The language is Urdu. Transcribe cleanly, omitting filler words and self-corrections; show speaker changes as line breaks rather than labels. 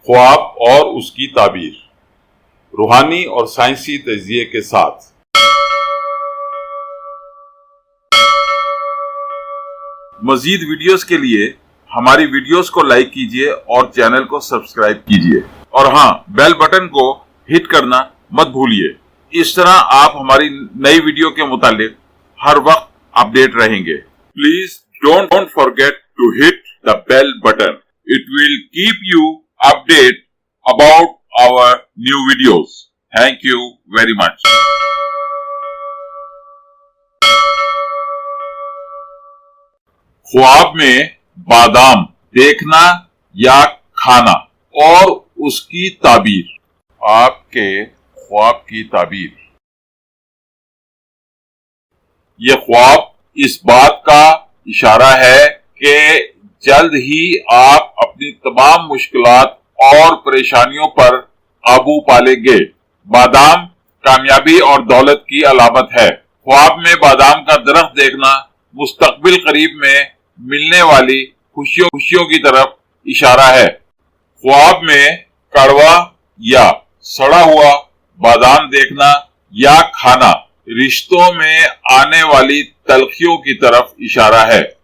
خواب اور اس کی تعبیر، روحانی اور سائنسی تجزیے کے ساتھ۔ مزید ویڈیوز کے لیے ہماری ویڈیوز کو لائک کیجیے اور چینل کو سبسکرائب کیجیے، اور ہاں، بیل بٹن کو ہٹ کرنا مت بھولیے۔ اس طرح آپ ہماری نئی ویڈیو کے متعلق ہر وقت اپڈیٹ رہیں گے۔ Please don't forget to hit the bell button. It will keep you updated about our new videos. Thank you very much. خواب میں بادام دیکھنا یا کھانا اور اس کی تعبیر۔ آپ کے خواب کی تعبیر۔ یہ خواب اس بات کا اشارہ ہے کہ جلد ہی آپ اپنی تمام مشکلات اور پریشانیوں پر قابو پا لیں گے۔ بادام کامیابی اور دولت کی علامت ہے۔ خواب میں بادام کا درخت دیکھنا مستقبل قریب میں ملنے والی خوشیوں کی طرف اشارہ ہے۔ خواب میں کڑوا یا سڑا ہوا بادام دیکھنا یا کھانا رشتوں میں آنے والی تلخیوں کی طرف اشارہ ہے۔